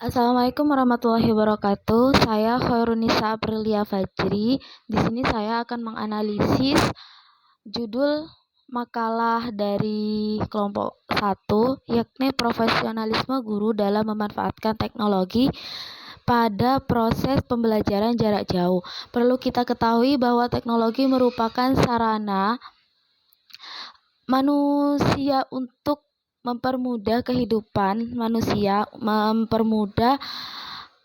Assalamualaikum warahmatullahi wabarakatuh. Saya Khairunisa Aprilia Fajri. Di sini saya akan menganalisis judul makalah dari kelompok 1, yakni profesionalisme guru dalam memanfaatkan teknologi pada proses pembelajaran jarak jauh. Perlu kita ketahui bahwa teknologi merupakan sarana manusia untuk mempermudah kehidupan manusia, mempermudah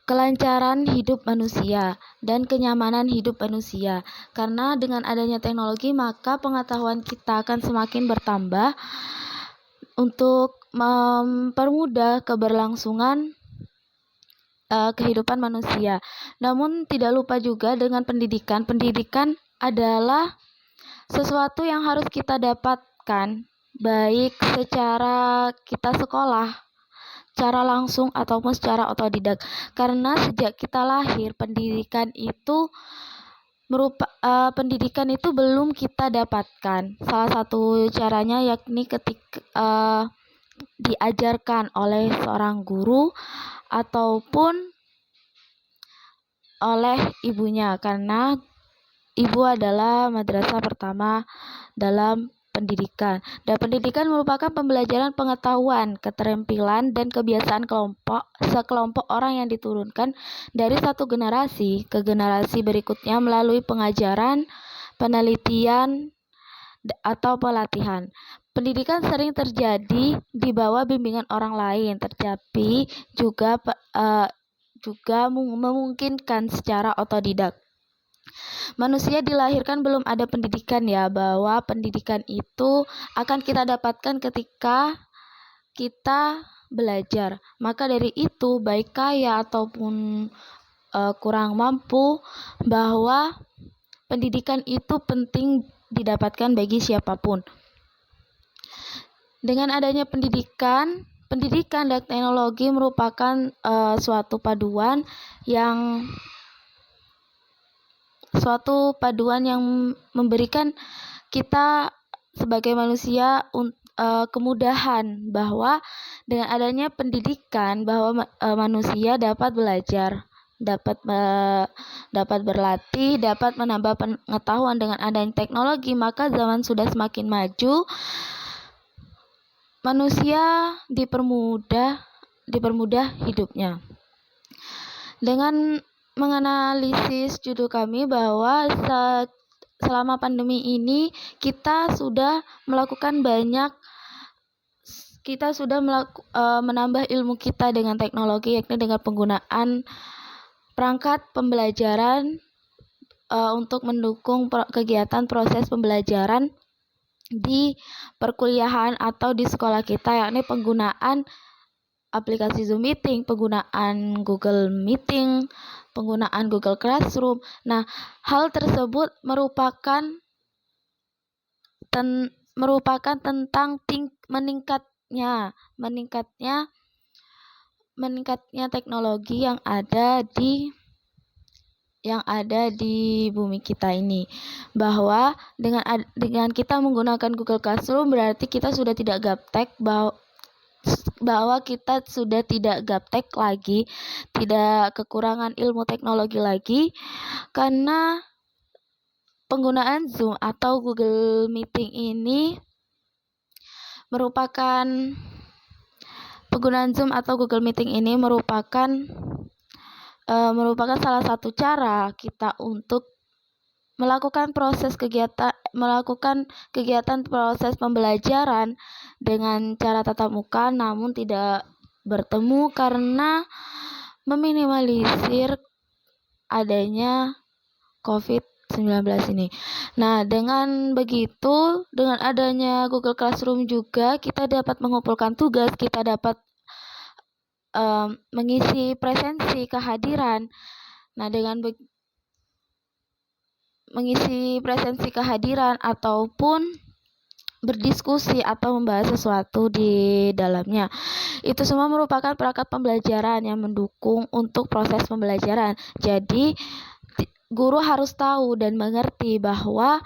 kelancaran hidup manusia dan kenyamanan hidup manusia. Karena dengan adanya teknologi, maka pengetahuan kita akan semakin bertambah untuk mempermudah keberlangsungan kehidupan manusia. Namun tidak lupa juga dengan pendidikan. Pendidikan adalah sesuatu yang harus kita dapatkan, baik secara kita sekolah, secara langsung ataupun secara otodidak. Karena sejak kita lahir, pendidikan itu belum kita dapatkan. Salah satu caranya yakni ketika diajarkan oleh seorang guru ataupun oleh ibunya, karena ibu adalah madrasah pertama dalam pendidikan. Dan pendidikan merupakan pembelajaran pengetahuan, keterampilan, dan kebiasaan sekelompok orang yang diturunkan dari satu generasi ke generasi berikutnya melalui pengajaran, penelitian, atau pelatihan. Pendidikan sering terjadi di bawah bimbingan orang lain, tetapi juga memungkinkan secara otodidak. Manusia dilahirkan belum ada pendidikan, bahwa pendidikan itu akan kita dapatkan ketika kita belajar. Maka dari itu, baik kaya ataupun kurang mampu, bahwa pendidikan itu penting didapatkan bagi siapapun. Dengan adanya pendidikan dan teknologi merupakan suatu paduan yang memberikan kita sebagai manusia kemudahan, bahwa dengan adanya pendidikan bahwa manusia dapat belajar, dapat berlatih, dapat menambah pengetahuan. Dengan adanya teknologi, maka zaman sudah semakin maju, manusia dipermudah hidupnya. Dengan menganalisis judul kami bahwa selama pandemi ini kita sudah menambah ilmu kita dengan teknologi, yakni dengan penggunaan perangkat pembelajaran untuk mendukung kegiatan proses pembelajaran di perkuliahan atau di sekolah kita, yakni penggunaan aplikasi Zoom Meeting, penggunaan Google Meeting, penggunaan Google Classroom. Nah, hal tersebut merupakan tentang meningkatnya teknologi yang ada di bumi kita ini, bahwa dengan kita menggunakan Google Classroom berarti kita sudah tidak gaptek, bahwa kita sudah tidak gaptek lagi, tidak kekurangan ilmu teknologi lagi, karena penggunaan Zoom atau Google Meeting ini merupakan salah satu cara kita untuk melakukan kegiatan proses pembelajaran dengan cara tatap muka, namun tidak bertemu karena meminimalisir adanya COVID-19 ini. Nah, dengan begitu, dengan adanya Google Classroom juga kita dapat mengumpulkan tugas, kita dapat mengisi presensi kehadiran. Nah, dengan mengisi presensi kehadiran ataupun berdiskusi atau membahas sesuatu di dalamnya, itu semua merupakan perangkat pembelajaran yang mendukung untuk proses pembelajaran. Jadi guru harus tahu dan mengerti bahwa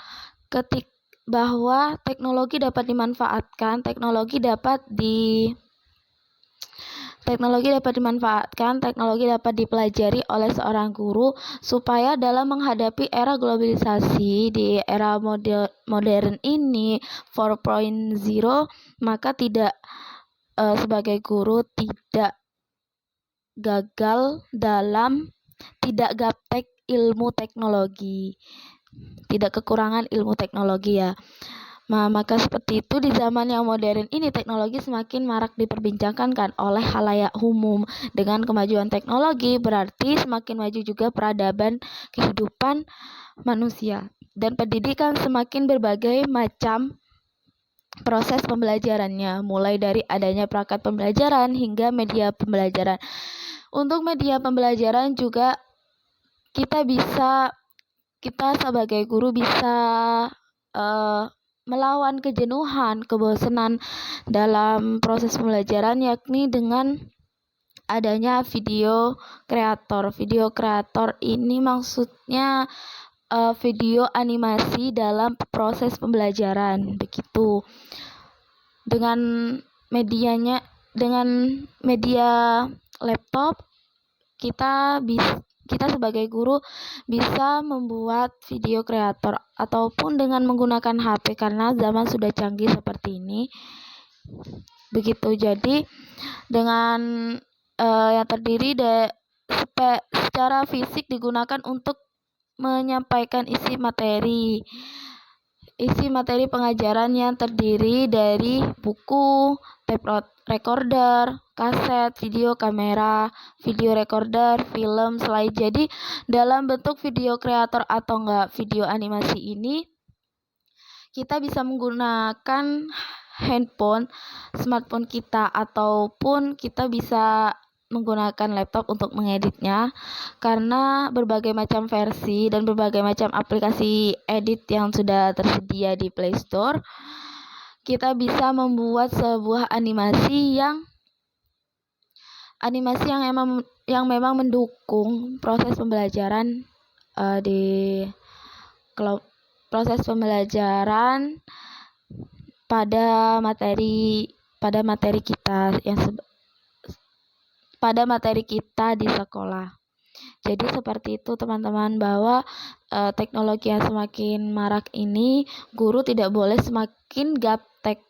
teknologi dapat dimanfaatkan, teknologi dapat Teknologi dapat dimanfaatkan, teknologi dapat dipelajari oleh seorang guru supaya dalam menghadapi era globalisasi di era modern ini 4.0, maka sebagai guru tidak gagal dalam tidak gaptek ilmu teknologi, tidak kekurangan ilmu teknologi ya. Maka seperti itu di zaman yang modern ini teknologi semakin marak diperbincangkan kan oleh khalayak umum. Dengan kemajuan teknologi berarti semakin maju juga peradaban kehidupan manusia dan pendidikan semakin berbagai macam proses pembelajarannya, mulai dari adanya perangkat pembelajaran hingga media pembelajaran. Untuk media pembelajaran juga kita sebagai guru bisa melawan kejenuhan, kebosanan dalam proses pembelajaran, yakni dengan adanya video kreator. Video kreator ini maksudnya video animasi dalam proses pembelajaran, begitu. Dengan media laptop kita sebagai guru bisa membuat video kreator ataupun dengan menggunakan HP karena zaman sudah canggih seperti ini. Begitu. Jadi dengan yang terdiri secara fisik digunakan untuk menyampaikan isi materi pengajaran yang terdiri dari buku, tape recorder, kaset, video kamera, video recorder, film, slide. Jadi dalam bentuk video kreator atau video animasi ini kita bisa menggunakan handphone, smartphone kita, ataupun kita bisa menggunakan laptop untuk mengeditnya karena berbagai macam versi dan berbagai macam aplikasi edit yang sudah tersedia di Play Store. Kita bisa membuat sebuah animasi yang memang mendukung proses pembelajaran proses pembelajaran pada materi kita di sekolah. Jadi seperti itu teman-teman, bahwa teknologi yang semakin marak ini, guru tidak boleh semakin gaptek,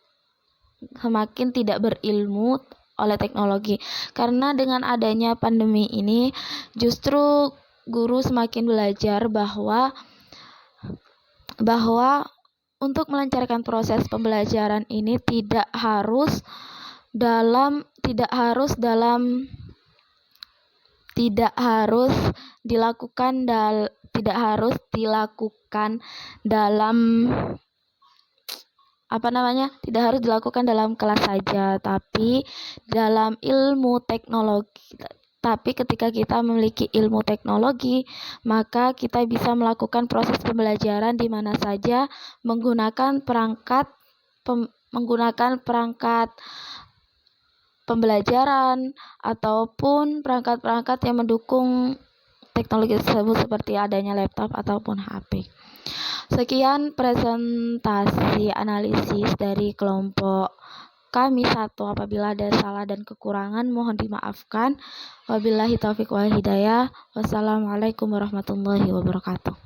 semakin tidak berilmu oleh teknologi. Karena dengan adanya pandemi ini justru guru semakin belajar bahwa untuk melancarkan proses pembelajaran ini tidak harus dilakukan dalam kelas saja, tapi dalam ilmu teknologi. Tapi ketika kita memiliki ilmu teknologi, maka kita bisa melakukan proses pembelajaran di mana saja menggunakan perangkat pembelajaran ataupun perangkat-perangkat yang mendukung teknologi tersebut seperti adanya laptop ataupun HP. Sekian presentasi analisis dari kelompok kami 1. Apabila ada salah dan kekurangan mohon dimaafkan. Wabillahi taufiq wal hidayah. Wassalamualaikum warahmatullahi wabarakatuh.